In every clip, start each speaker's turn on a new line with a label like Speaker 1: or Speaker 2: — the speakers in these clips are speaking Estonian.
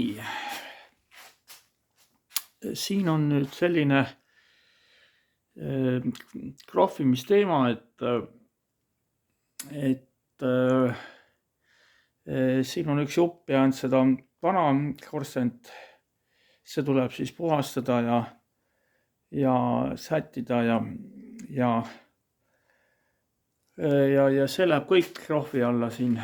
Speaker 1: Nii, siin on nüüd selline krohvimisteema, et siin on üks jupp ja seda vana korstent, see tuleb siis puhastada ja sättida ja see läheb kõik krohvi alla siin.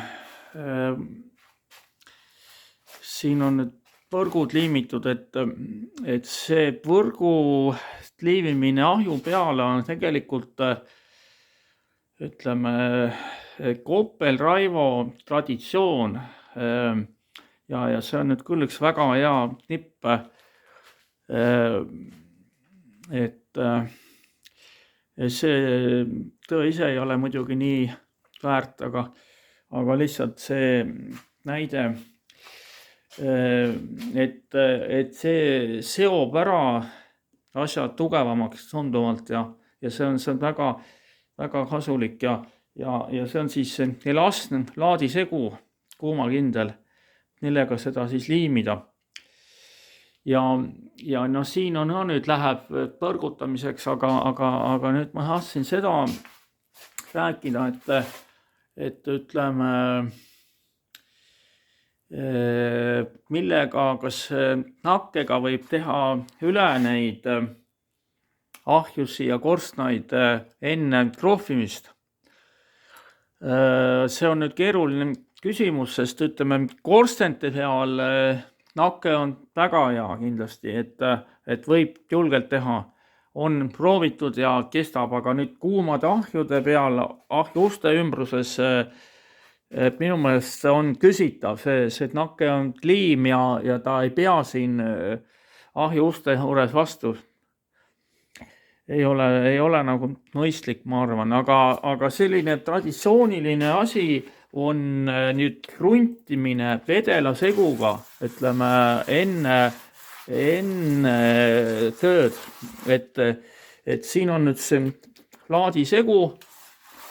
Speaker 1: Siin on nüüd võrgud liimitud, et see võrgu liimimine ahju peale on tegelikult, ütleme, Koppel Raivo traditsioon. Ja see on nüüd küll üks väga hea nipp, et see töö ise ei ole muidugi nii väärt, aga lihtsalt see näide, et see seob ära asjad tugevamaks tunduvalt ja see on väga, väga kasulik ja see on siis elastne laadisegu, kuumakindel, millega seda siis liimida. Ja no siin on nüüd läheb põrgutamiseks, aga nüüd ma tahtsin seda rääkida, et ütleme, millega, kas nakkega võib teha üle neid ahjusi ja korstnaid enne krohvimist. See on nüüd keeruline küsimus, sest ütleme, korstente peal nakke on väga hea kindlasti, et võib julgelt teha. On proovitud ja kestab, aga nüüd kuumade ahjude peal, ahjuuste ümbruses, minu meelest on küsitav, see nakke on kliim ja ta ei pea siin ahjuuste juures vastu. Ei ole nagu mõistlik, ma arvan, aga selline traditsiooniline asi on nüüd kruntimine vedelaseguga, ütleme, enne tööd, et siin on nüüd see laadisegu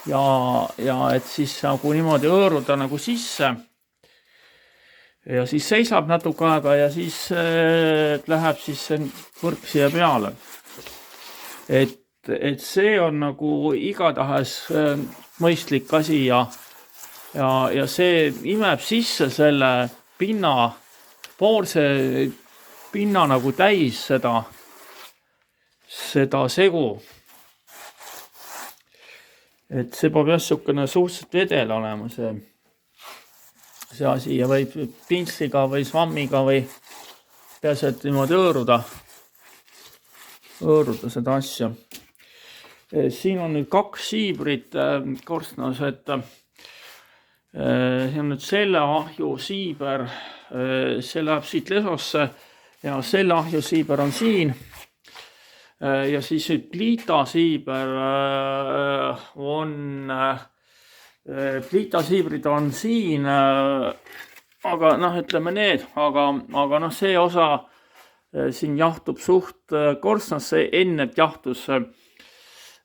Speaker 1: ja et siis nagu niimoodi hõõruda nagu sisse ja siis seisab natuke aega ja siis läheb siis see võrk siia peale. Et see on nagu igatahes mõistlik asi ja see imeb sisse selle poolse pinna nagu täis seda segu. Et see peab jah sukene suhteliselt vedel olema see asi ja võib pintsliga või svammiga või peaasi, et niimoodi hõõruda seda asja. Siin on nüüd 2 siibrit korstnas, et see on nüüd selle ahju siiber, see läheb siit lesosse ja selle ahju siiber on siin. Ja siis pliitasiiber pliitasiibrid on siin, aga ütleme need, aga see osa siin jahtub suht korstnasse, enne jahtus.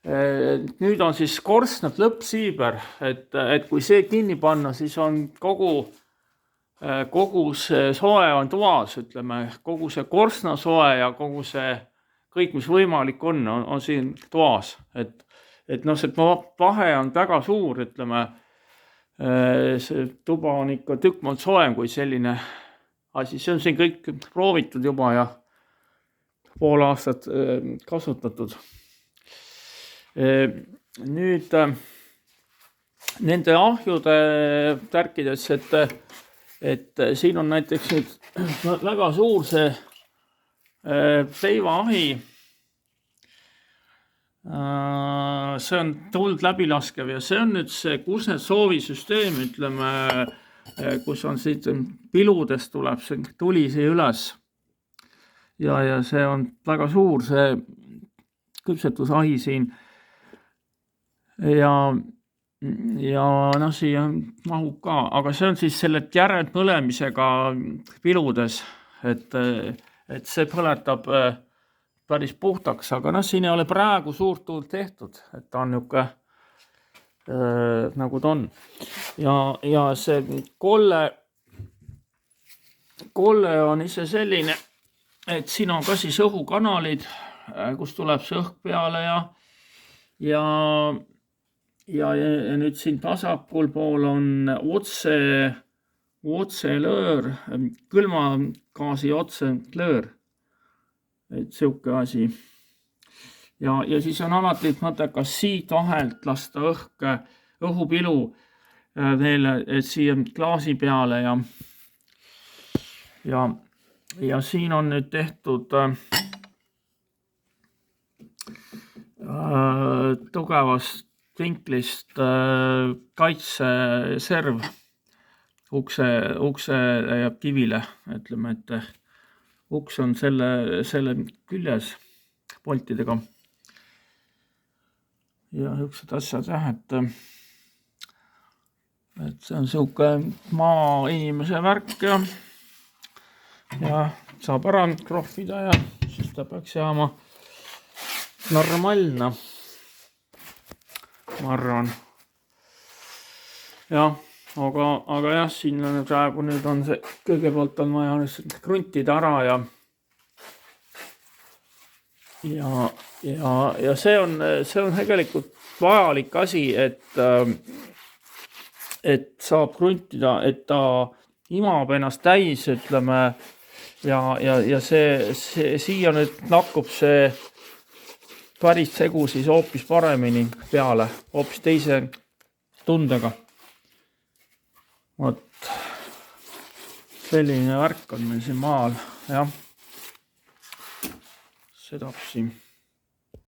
Speaker 1: Nüüd on siis korstnad lõppsiiber, et kui see kinni panna, siis on kogu see soe on toas, ütleme, kogu see korstnasoe ja kogu see kõik, mis võimalik on siin toas, et see vahe on väga suur, ütleme, see tuba on ikka tükk maad soojem kui selline asi, see on siin kõik proovitud juba ja pool aastat kasutatud. Nüüd nende ahjude tärkides, et siin on näiteks nüüd väga suur see leivaahi, see on tuld läbilaskev ja see on nüüd see kuznetsoovisüsteem, ütleme, kus on siit piludest tuleb see tuli siia üles ja see on väga suur see küpsetusahi siin ja siia mahub ka, aga see on siis selle järelpõlemisega piludes, et see põletab päris puhtaks, aga siin ei ole praegu suurt tuult tehtud, et ta on niuke nagu ta on. Ja see kolle kolle on ise selline, et siin on ka siis õhukanalid, kus tuleb see õhk peale ja nüüd siin vasakul pool on otselöör, külmagaasi otselöör, et siuke asi. Ja siis on alati mõttekas siit vahelt lasta õhupilu veel siia klaasi peale ja siin on nüüd tehtud tugevast vinklist kaitseserv ukse ja kivile, ütleme, et uks on selle küljes poltidega. Ja niisugused asjad jah, et see on siuke maainimese värk ja saab ära krohvida ja siis ta peaks jääma normaalne, ma arvan. Jah, aga jah, siin on praegu nüüd on see, kõigepealt on vaja kruntida ära ja see on tegelikult vajalik asi, et saab kruntida, et ta imab ennast täis, ütleme, ja see siia nüüd nakkub see päris segu siis hoopis paremini peale, hoopis teise tundega. Vot selline värk on meil siin maal, jah. Sedapsi.